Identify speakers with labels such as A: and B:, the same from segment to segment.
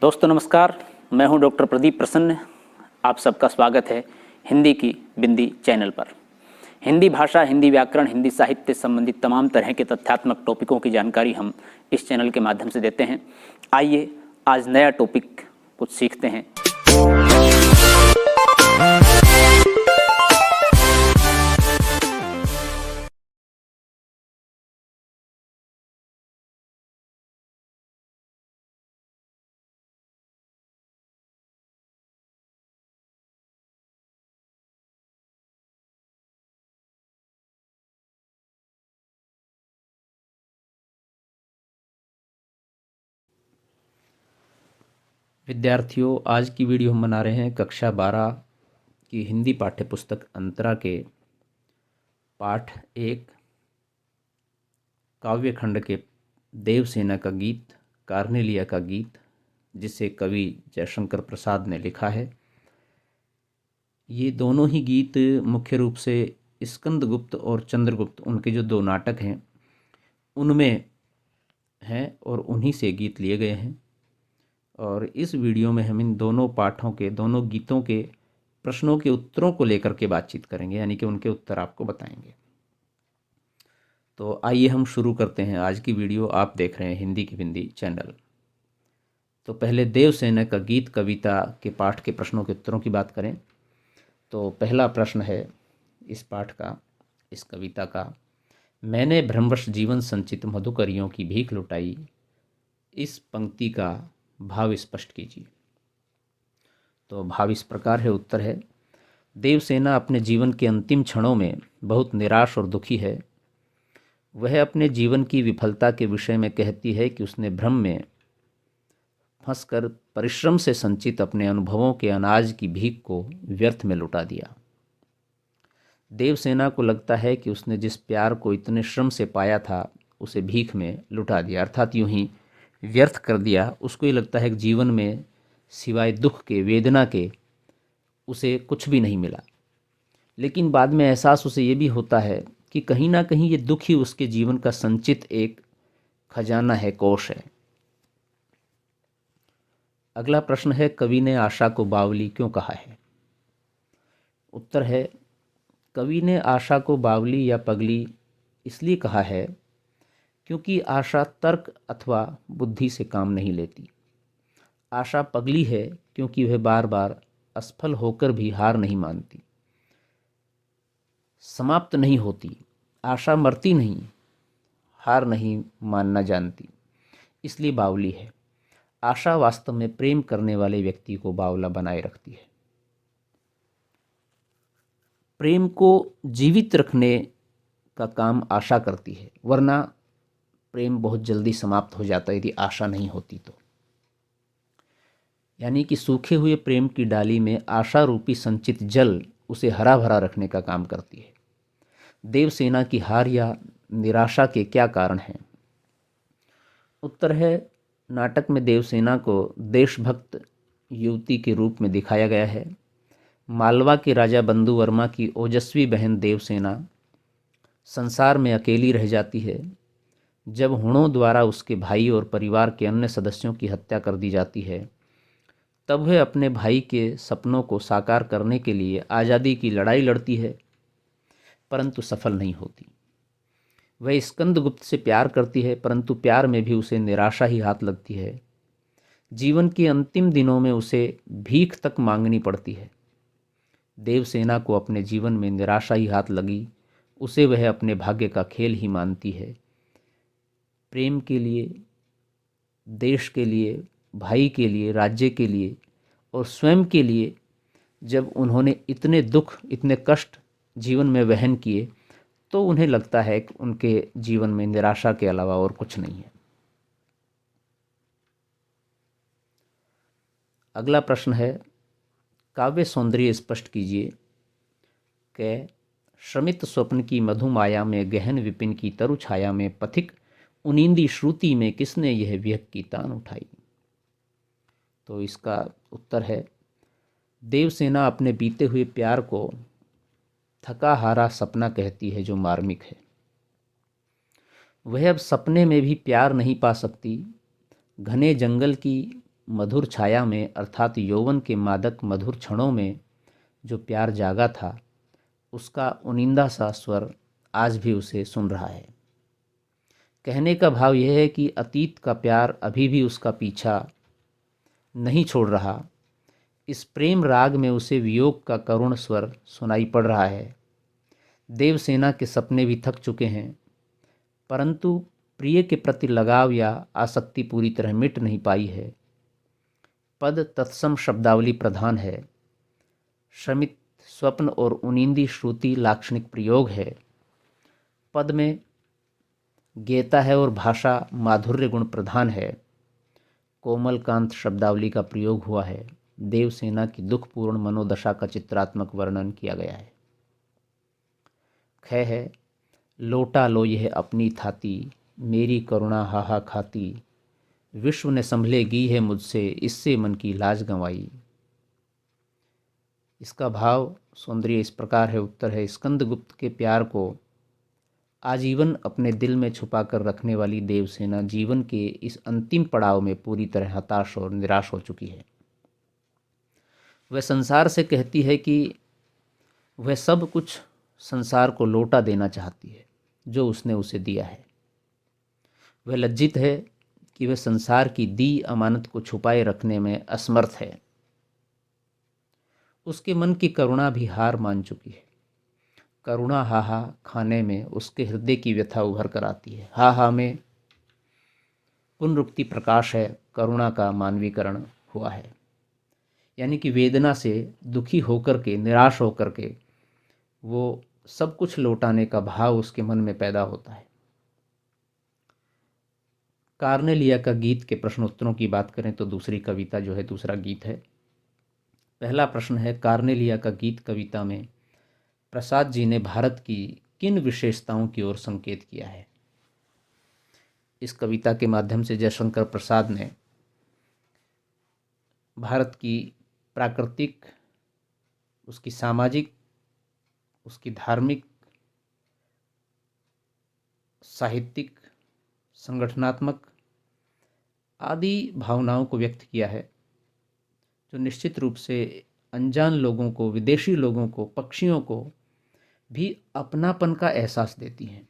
A: दोस्तों नमस्कार, मैं हूं डॉक्टर प्रदीप प्रसन्न। आप सबका स्वागत है हिंदी की बिंदी चैनल पर। हिंदी भाषा, हिंदी व्याकरण, हिंदी साहित्य से संबंधित तमाम तरह के तथ्यात्मक टॉपिकों की जानकारी हम इस चैनल के माध्यम से देते हैं। आइए आज नया टॉपिक कुछ सीखते हैं।
B: विद्यार्थियों, आज की वीडियो हम बना रहे हैं कक्षा 12 की हिंदी पाठ्य पुस्तक अंतरा के पाठ 1 काव्य खंड के देवसेना का गीत, कार्नेलिया का गीत, जिसे कवि जयशंकर प्रसाद ने लिखा है। ये दोनों ही गीत मुख्य रूप से स्कंदगुप्त और चंद्रगुप्त, उनके जो दो नाटक हैं उनमें हैं और उन्हीं से गीत लिए गए हैं। और इस वीडियो में हम इन दोनों पाठों के, दोनों गीतों के प्रश्नों के उत्तरों को लेकर के बातचीत करेंगे, यानी कि उनके उत्तर आपको बताएंगे। तो आइए हम शुरू करते हैं आज की वीडियो। आप देख रहे हैं हिंदी की बिंदी चैनल। तो पहले देवसेना का गीत कविता के पाठ के प्रश्नों के उत्तरों की बात करें तो पहला प्रश्न है इस पाठ का, इस कविता का, मैंने भ्रमवश जीवन संचित मधुकरियों की भीख लुटाई, इस पंक्ति का भाव स्पष्ट कीजिए। तो भाव इस प्रकार है। उत्तर है, देवसेना अपने जीवन के अंतिम क्षणों में बहुत निराश और दुखी है। वह अपने जीवन की विफलता के विषय में कहती है कि उसने भ्रम में फंसकर परिश्रम से संचित अपने अनुभवों के अनाज की भीख को व्यर्थ में लुटा दिया। देवसेना को लगता है कि उसने जिस प्यार को इतने श्रम से पाया था उसे भीख में लुटा दिया, अर्थात यूं ही व्यर्थ कर दिया। उसको ये लगता है कि जीवन में सिवाय दुख के, वेदना के उसे कुछ भी नहीं मिला। लेकिन बाद में एहसास उसे ये भी होता है कि कहीं ना कहीं ये दुख ही उसके जीवन का संचित एक खजाना है, कोष है। अगला प्रश्न है, कवि ने आशा को बावली क्यों कहा है? उत्तर है, कवि ने आशा को बावली या पगली इसलिए कहा है क्योंकि आशा तर्क अथवा बुद्धि से काम नहीं लेती। आशा पगली है क्योंकि वह बार बार असफल होकर भी हार नहीं मानती, समाप्त नहीं होती। आशा मरती नहीं, हार नहीं मानना जानती, इसलिए बावली है। आशा वास्तव में प्रेम करने वाले व्यक्ति को बावला बनाए रखती है। प्रेम को जीवित रखने का काम आशा करती है, वरना प्रेम बहुत जल्दी समाप्त हो जाता है यदि आशा नहीं होती तो। यानी कि सूखे हुए प्रेम की डाली में आशा रूपी संचित जल उसे हरा भरा रखने का काम करती है। देवसेना की हार या निराशा के क्या कारण हैं? उत्तर है, नाटक में देवसेना को देशभक्त युवती के रूप में दिखाया गया है। मालवा के राजा बंधु वर्मा की ओजस्वी बहन देवसेना संसार में अकेली रह जाती है। जब हुणों द्वारा उसके भाई और परिवार के अन्य सदस्यों की हत्या कर दी जाती है, तब वह अपने भाई के सपनों को साकार करने के लिए आज़ादी की लड़ाई लड़ती है, परंतु सफल नहीं होती। वह स्कंदगुप्त से प्यार करती है, परंतु प्यार में भी उसे निराशा ही हाथ लगती है। जीवन के अंतिम दिनों में उसे भीख तक मांगनी पड़ती है। देवसेना को अपने जीवन में निराशा ही हाथ लगी, उसे वह अपने भाग्य का खेल ही मानती है। प्रेम के लिए, देश के लिए, भाई के लिए, राज्य के लिए और स्वयं के लिए जब उन्होंने इतने दुख, इतने कष्ट जीवन में वहन किए, तो उन्हें लगता है कि उनके जीवन में निराशा के अलावा और कुछ नहीं है। अगला प्रश्न है, काव्य सौंदर्य स्पष्ट कीजिए। क श्रमित स्वप्न की मधुमाया में, गहन विपिन की तरु छाया में, पथिक उनींदी श्रुति में किसने यह विहग की तान उठाई? तो इसका उत्तर है, देवसेना अपने बीते हुए प्यार को थका हारा सपना कहती है जो मार्मिक है। वह अब सपने में भी प्यार नहीं पा सकती। घने जंगल की मधुर छाया में अर्थात यौवन के मादक मधुर क्षणों में जो प्यार जागा था, उसका उनिंदा सा स्वर आज भी उसे सुन रहा है। कहने का भाव यह है कि अतीत का प्यार अभी भी उसका पीछा नहीं छोड़ रहा। इस प्रेम राग में उसे वियोग का करुण स्वर सुनाई पड़ रहा है। देवसेना के सपने भी थक चुके हैं, परंतु प्रिय के प्रति लगाव या आसक्ति पूरी तरह मिट नहीं पाई है। पद तत्सम शब्दावली प्रधान है। श्रमित स्वप्न और उनिंदी श्रुति लाक्षणिक प्रयोग है। पद में गेता है और भाषा माधुर्य गुण प्रधान है। कोमल कांत शब्दावली का प्रयोग हुआ है। देवसेना की दुखपूर्ण मनोदशा का चित्रात्मक वर्णन किया गया है। ख है लोटा लो यह अपनी थाती, मेरी करुणा हाहा खाती, विश्व ने संभलेगी है मुझसे, इससे मन की लाज गंवाई। इसका भाव सौंदर्य इस प्रकार है। उत्तर है स्कंदगुप्त के प्यार को आजीवन अपने दिल में छुपा कर रखने वाली देवसेना जीवन के इस अंतिम पड़ाव में पूरी तरह हताश और निराश हो चुकी है। वह संसार से कहती है कि वह सब कुछ संसार को लौटा देना चाहती है जो उसने उसे दिया है। वह लज्जित है कि वह संसार की दी अमानत को छुपाए रखने में असमर्थ है। उसके मन की करुणा भी हार मान चुकी है। करुणा हाहा खाने में उसके हृदय की व्यथा उभर कर आती है। हाहा में पुनरुक्ति प्रकाश है। करुणा का मानवीकरण हुआ है, यानी कि वेदना से दुखी होकर के, निराश होकर के वो सब कुछ लौटाने का भाव उसके मन में पैदा होता है। कार्नेलिया का गीत के प्रश्नोत्तरों की बात करें तो दूसरी कविता जो है दूसरा गीत है। पहला प्रश्न है कार्नेलिया का गीत कविता में प्रसाद जी ने भारत की किन विशेषताओं की ओर संकेत किया है। इस कविता के माध्यम से जयशंकर प्रसाद ने भारत की प्राकृतिक, उसकी सामाजिक, उसकी धार्मिक, साहित्यिक, संगठनात्मक आदि भावनाओं को व्यक्त किया है, जो निश्चित रूप से अनजान लोगों को, विदेशी लोगों को, पक्षियों को भी अपनापन का एहसास देती हैं।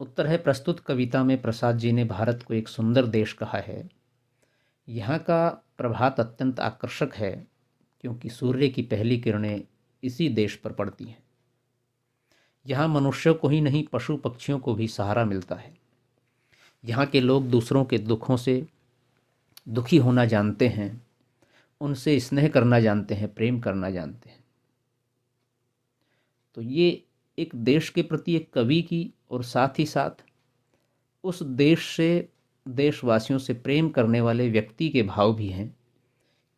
B: उत्तर है प्रस्तुत कविता में प्रसाद जी ने भारत को एक सुंदर देश कहा है। यहाँ का प्रभात अत्यंत आकर्षक है क्योंकि सूर्य की पहली किरणें इसी देश पर पड़ती हैं। यहाँ मनुष्यों को ही नहीं, पशु पक्षियों को भी सहारा मिलता है। यहाँ के लोग दूसरों के दुखों से दुखी होना जानते हैं, उनसे स्नेह करना जानते हैं, प्रेम करना जानते हैं। तो ये एक देश के प्रति एक कवि की और साथ ही साथ उस देश से, देशवासियों से प्रेम करने वाले व्यक्ति के भाव भी हैं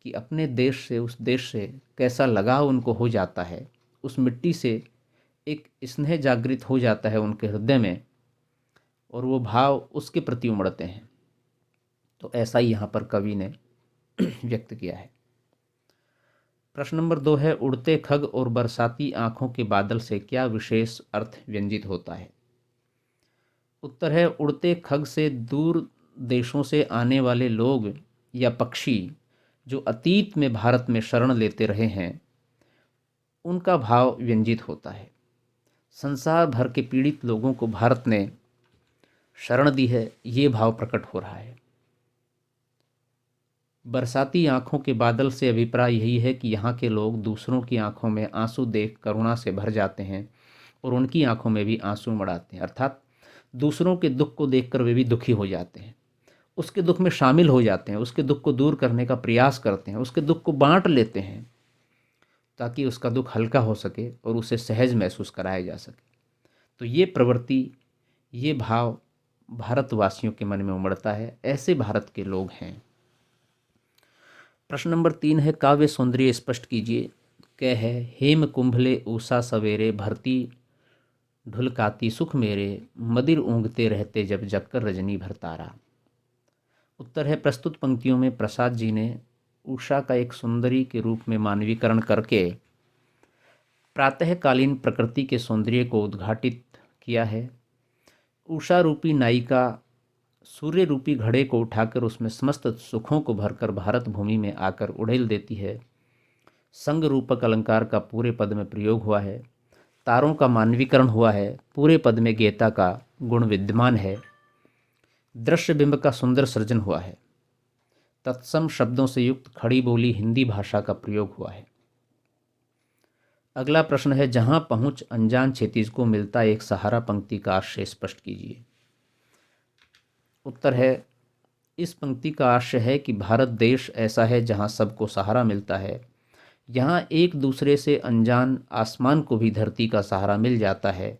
B: कि अपने देश से, उस देश से कैसा लगाव उनको हो जाता है, उस मिट्टी से एक स्नेह जागृत हो जाता है उनके हृदय में और वो भाव उसके प्रति उमड़ते हैं। तो ऐसा ही यहाँ पर कवि ने व्यक्त किया है। प्रश्न नंबर 2 है उड़ते खग और बरसाती आंखों के बादल से क्या विशेष अर्थ व्यंजित होता है। उत्तर है उड़ते खग से दूर देशों से आने वाले लोग या पक्षी जो अतीत में भारत में शरण लेते रहे हैं, उनका भाव व्यंजित होता है। संसार भर के पीड़ित लोगों को भारत ने शरण दी है, ये भाव प्रकट हो रहा है। बरसाती आंखों के बादल से अभिप्राय यही है कि यहाँ के लोग दूसरों की आंखों में आंसू देख करुणा से भर जाते हैं और उनकी आंखों में भी आंसू मढ़ाते हैं, अर्थात दूसरों के दुख को देखकर वे भी दुखी हो जाते हैं, उसके दुख में शामिल हो जाते हैं, उसके दुख को दूर करने का प्रयास करते हैं, उसके दुख को बांट लेते हैं ताकि उसका दुख हल्का हो सके और उसे सहज महसूस कराया जा सके। तो ये प्रवृत्ति, ये भाव भारतवासियों के मन में उमड़ता है। ऐसे भारत के लोग हैं। प्रश्न नंबर 3 है काव्य सौंदर्य स्पष्ट कीजिए। कै है हेम कुंभले ऊषा सवेरे, भरती ढुलकाती सुख मेरे, मदिर ऊँघते रहते जब जगकर रजनी भर तारा। उत्तर है प्रस्तुत पंक्तियों में प्रसाद जी ने उषा का एक सुंदरी के रूप में मानवीकरण करके प्रातःकालीन प्रकृति के सौंदर्य को उद्घाटित किया है। उषा रूपी नायिका सूर्य रूपी घड़े को उठाकर उसमें समस्त सुखों को भरकर भारत भूमि में आकर उड़ेल देती है। संग रूपक अलंकार का पूरे पद में प्रयोग हुआ है। तारों का मानवीकरण हुआ है। पूरे पद में गेता का गुण विद्यमान है। दृश्य बिंब का सुंदर सृजन हुआ है। तत्सम शब्दों से युक्त खड़ी बोली हिंदी भाषा का प्रयोग हुआ है। अगला प्रश्न है, जहां पहुंच अनजान क्षितिज को मिलता एक सहारा, पंक्ति का आशय स्पष्ट कीजिए। उत्तर है, इस पंक्ति का आशय है कि भारत देश ऐसा है जहां सबको सहारा मिलता है। यहाँ एक दूसरे से अनजान आसमान को भी धरती का सहारा मिल जाता है।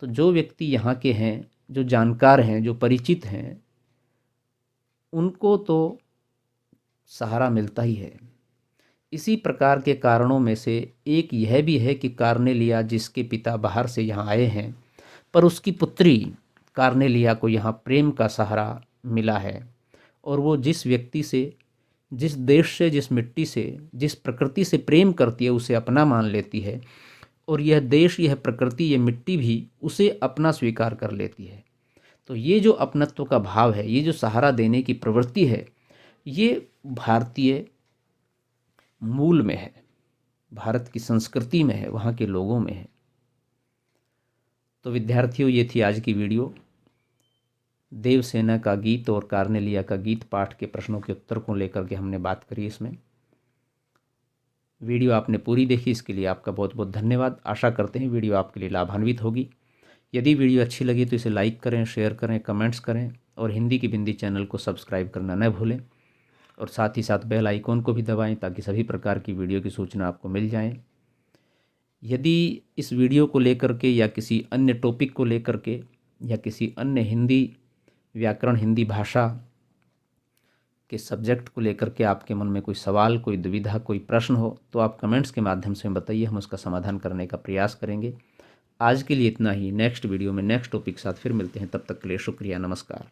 B: तो जो व्यक्ति यहाँ के हैं, जो जानकार हैं, जो परिचित हैं, उनको तो सहारा मिलता ही है। इसी प्रकार के कारणों में से एक यह भी है कि कार्नेलिया, जिसके पिता बाहर से यहाँ आए हैं, पर उसकी पुत्री कार्नेलिया को यहाँ प्रेम का सहारा मिला है। और वो जिस व्यक्ति से, जिस देश से, जिस मिट्टी से, जिस प्रकृति से प्रेम करती है, उसे अपना मान लेती है। और यह देश, यह प्रकृति, यह मिट्टी भी उसे अपना स्वीकार कर लेती है। तो ये जो अपनत्व का भाव है, ये जो सहारा देने की प्रवृत्ति है, ये भारतीय मूल में है, भारत की संस्कृति में है, वहाँ के लोगों में है। तो विद्यार्थियों, ये थी आज की वीडियो। देवसेना का गीत और कार्नेलिया का गीत पाठ के प्रश्नों के उत्तर को लेकर के हमने बात करी। इसमें वीडियो आपने पूरी देखी, इसके लिए आपका बहुत बहुत धन्यवाद। आशा करते हैं वीडियो आपके लिए लाभान्वित होगी। यदि वीडियो अच्छी लगी तो इसे लाइक करें, शेयर करें, कमेंट्स करें और हिंदी की बिंदी चैनल को सब्सक्राइब करना न भूलें। और साथ ही साथ बेल आइकॉन को भी दबाएं ताकि सभी प्रकार की वीडियो की सूचना आपको मिल जाए। यदि इस वीडियो को लेकर के या किसी अन्य टॉपिक को लेकर के या किसी अन्य हिंदी व्याकरण, हिंदी भाषा के सब्जेक्ट को लेकर के आपके मन में कोई सवाल, कोई दुविधा, कोई प्रश्न हो तो आप कमेंट्स के माध्यम से बताइए, हम उसका समाधान करने का प्रयास करेंगे। आज के लिए इतना ही। नेक्स्ट वीडियो में नेक्स्ट टॉपिक के साथ फिर मिलते हैं। तब तक के लिए शुक्रिया, नमस्कार।